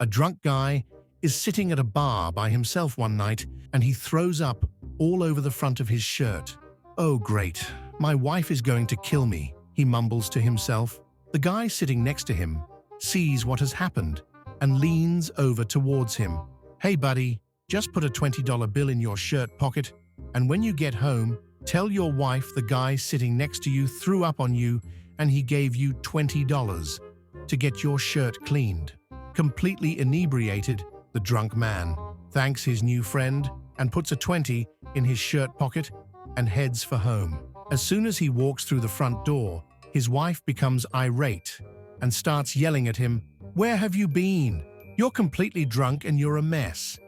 A drunk guy is sitting at a bar by himself one night and he throws up all over the front of his shirt. "Oh great, my wife is going to kill me," he mumbles to himself. The guy sitting next to him sees what has happened and leans over towards him. "Hey buddy, just put a $20 bill in your shirt pocket, and when you get home, tell your wife the guy sitting next to you threw up on you and he gave you $20 to get your shirt cleaned." Completely inebriated, the drunk man thanks his new friend and puts a 20 in his shirt pocket and heads for home. As soon as he walks through the front door, his wife becomes irate and starts yelling at him, "Where have you been? You're completely drunk and you're a mess.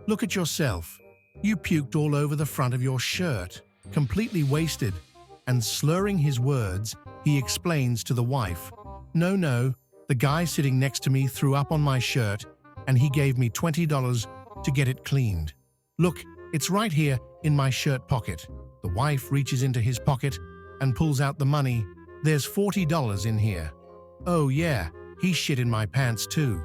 Look at yourself. You puked all over the front of your shirt." Completely wasted and slurring his words, he explains to the wife, No, the guy sitting next to me threw up on my shirt and he gave me $20 to get it cleaned. Look, it's right here in my shirt pocket." The wife reaches into his pocket and pulls out the money. "There's $40 in here." "Oh yeah, he shit in my pants too."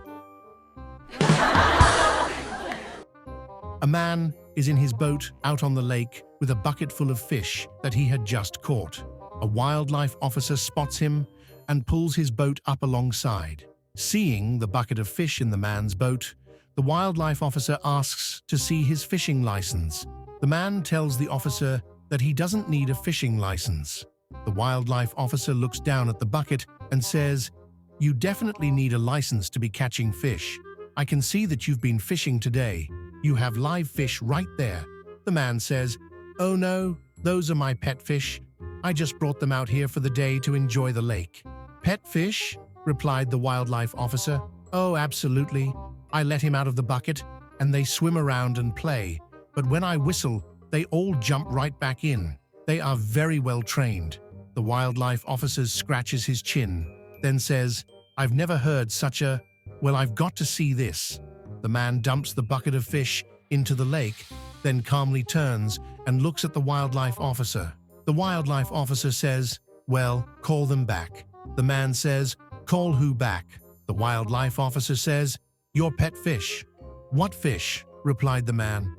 A man is in his boat out on the lake with a bucket full of fish that he had just caught. A wildlife officer spots him and pulls his boat up alongside. Seeing the bucket of fish in the man's boat, the wildlife officer asks to see his fishing license. The man tells the officer that he doesn't need a fishing license. The wildlife officer looks down at the bucket and says, "You definitely need a license to be catching fish. I can see that you've been fishing today. You have live fish right there." The man says, "Oh no, those are my pet fish. I just brought them out here for the day to enjoy the lake." "Pet fish?" replied the wildlife officer. "Oh, absolutely. I let him out of the bucket and they swim around and play, but when I whistle, they all jump right back in. They are very well trained." The wildlife officer scratches his chin, then says, "I've never heard such a... Well, I've got to see this." The man dumps the bucket of fish into the lake, then calmly turns and looks at the wildlife officer. The wildlife officer says, "Well, call them back." The man says, "Call who back?" The wildlife officer says, "Your pet fish." "What fish?" replied the man.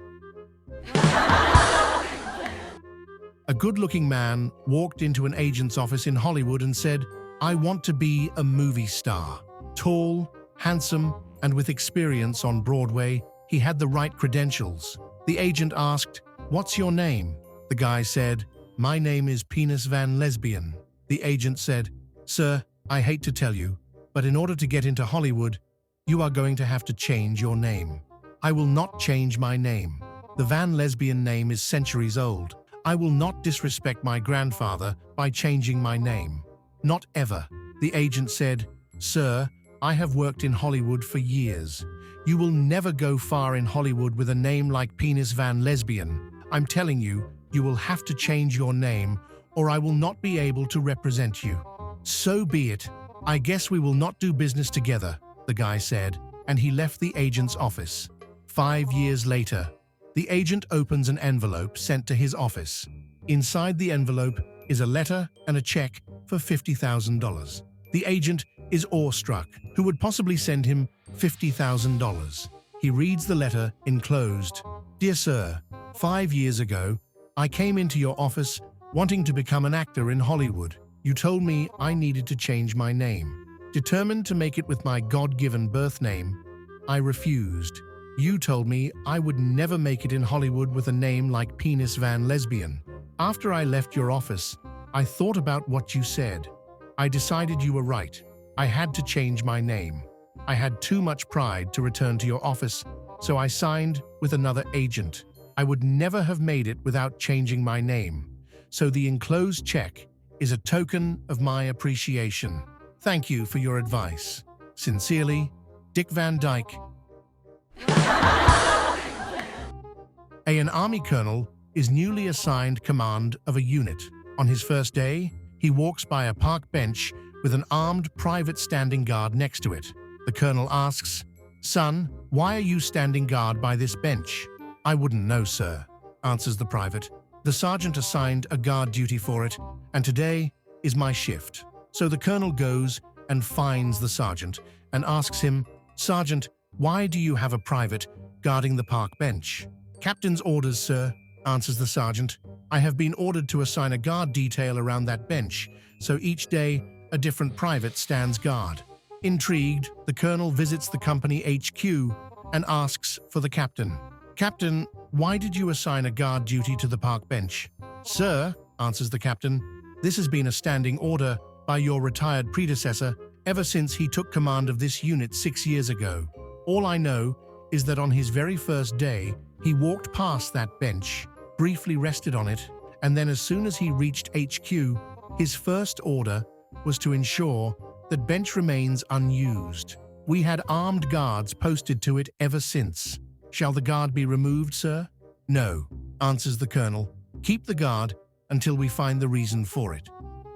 A good-looking man walked into an agent's office in Hollywood and said, "I want to be a movie star." Tall, handsome, and with experience on Broadway, he had the right credentials. The agent asked, "What's your name?" The guy said, "My name is Penis Van Lesbian." The agent said, "Sir, I hate to tell you, but in order to get into Hollywood, you are going to have to change your name." "I will not change my name. The Van Lesbian name is centuries old. I will not disrespect my grandfather by changing my name. Not ever." The agent said, "Sir, I have worked in Hollywood for years. You will never go far in Hollywood with a name like Penis Van Lesbian. I'm telling you, you will have to change your name or I will not be able to represent you." "So be it. I guess we will not do business together," the guy said, and he left the agent's office. 5 years later, the agent opens an envelope sent to his office. Inside the envelope is a letter and a check for $50,000. The agent is awestruck. Who would possibly send him $50,000? He reads the letter enclosed. "Dear sir, 5 years ago, I came into your office wanting to become an actor in Hollywood. You told me I needed to change my name. Determined to make it with my God-given birth name, I refused. You told me I would never make it in Hollywood with a name like Penis Van Lesbian. After I left your office, I thought about what you said. I decided you were right. I had to change my name. I had too much pride to return to your office, so I signed with another agent. I would never have made it without changing my name. So the enclosed check is a token of my appreciation. Thank you for your advice. Sincerely, Dick Van Dyke." An army colonel is newly assigned command of a unit. On his first day, he walks by a park bench with an armed private standing guard next to it. The colonel asks, "Son, why are you standing guard by this bench?" "I wouldn't know, sir," answers the private. "The sergeant assigned a guard duty for it, and today is my shift." So the colonel goes and finds the sergeant and asks him, "Sergeant, Why do you have a private guarding the park bench? Captain's orders, sir, answers the sergeant. I have been ordered to assign a guard detail around that bench, so each day a different private stands guard. Intrigued, the colonel visits the company HQ and asks for the captain. Captain, why did you assign a guard duty to the park bench? Sir, answers the captain, this has been a standing order by your retired predecessor ever since he took command of this unit 6 years ago. All I know is that on his very first day, he walked past that bench, briefly rested on it, and then as soon as he reached HQ, his first order was to ensure that bench remains unused. We had armed guards posted to it ever since. Shall the guard be removed, sir? No, answers the colonel. Keep the guard until we find the reason for it.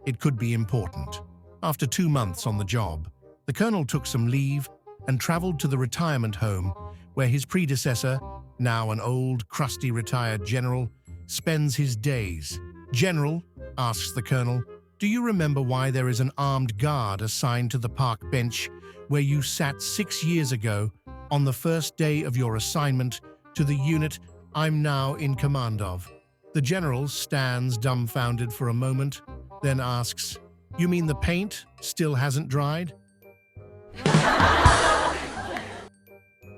It could be important. After 2 months on the job, the colonel took some leave and traveled to the retirement home where his predecessor, now an old, crusty retired general, spends his days. General, asks the colonel, do you remember why there is an armed guard assigned to the park bench where you sat 6 years ago on the first day of your assignment to the unit I'm now in command of? The general stands dumbfounded for a moment, then asks, you mean the paint still hasn't dried?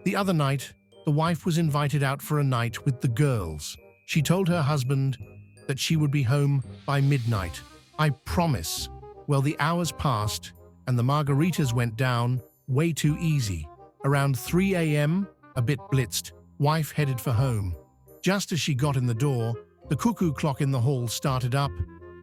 The other night, the wife was invited out for a night with the girls. She told her husband that she would be home by midnight. I promise. Well, the hours passed, and the margaritas went down way too easy. Around 3 a.m., a bit blitzed, wife headed for home. Just as she got in the door, the cuckoo clock in the hall started up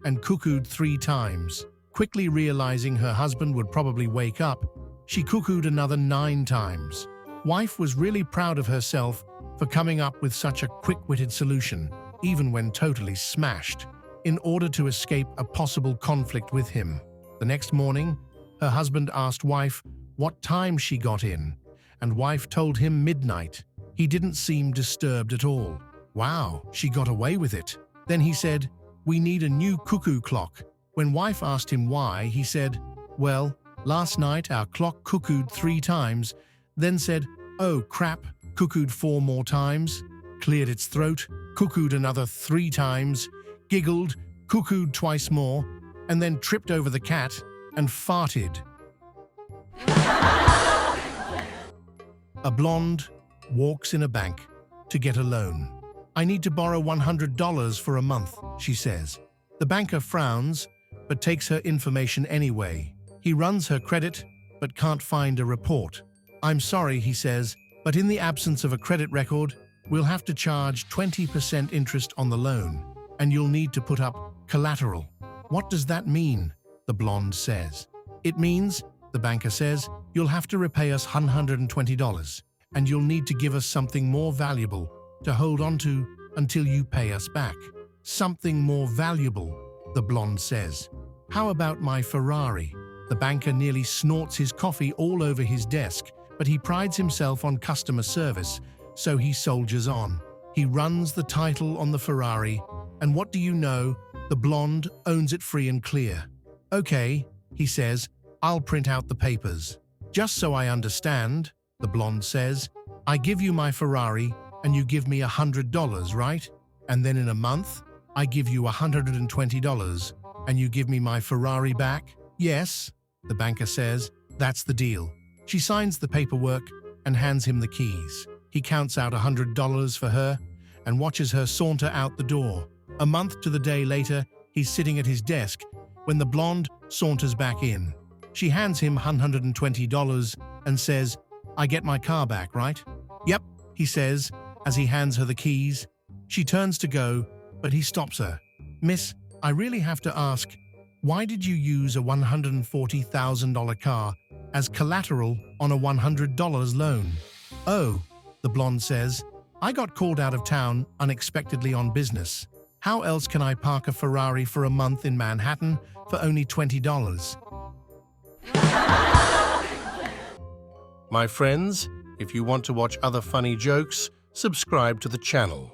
and cuckooed 3 times. Quickly realizing her husband would probably wake up, she cuckooed another 9 times. Wife was really proud of herself for coming up with such a quick-witted solution, even when totally smashed, in order to escape a possible conflict with him. The next morning, her husband asked wife what time she got in, and wife told him midnight. He didn't seem disturbed at all. Wow, she got away with it. Then he said, we need a new cuckoo clock. When wife asked him why, he said, well, last night our clock cuckooed 3 times, then said, oh crap, cuckooed 4 more times, cleared its throat, cuckooed another 3 times, giggled, cuckooed twice more, and then tripped over the cat and farted. A blonde walks in a bank to get a loan. I need to borrow $100 for a month, she says. The banker frowns, but takes her information anyway. He runs her credit, but can't find a report. I'm sorry, he says, but in the absence of a credit record, we'll have to charge 20% interest on the loan, and you'll need to put up collateral. What does that mean? The blonde says. It means, the banker says, you'll have to repay us $120, and you'll need to give us something more valuable to hold on to until you pay us back. Something more valuable, the blonde says. How about my Ferrari? The banker nearly snorts his coffee all over his desk, but he prides himself on customer service, so he soldiers on. He runs the title on the Ferrari, and what do you know? The blonde owns it free and clear. Okay, he says, I'll print out the papers. Just so I understand, the blonde says, I give you my Ferrari and you give me $100, right? And then in a month, I give you $120 and you give me my Ferrari back? Yes, the banker says, that's the deal. She signs the paperwork and hands him the keys. He counts out $100 for her and watches her saunter out the door. A month to the day later, he's sitting at his desk when the blonde saunters back in. She hands him $120 and says, I get my car back, right? Yep, he says, as he hands her the keys. She turns to go, but he stops her. Miss, I really have to ask, why did you use a $140,000 car as collateral on a $100 loan? Oh, the blonde says, I got called out of town unexpectedly on business. How else can I park a Ferrari for a month in Manhattan for only $20? My friends, if you want to watch other funny jokes, subscribe to the channel.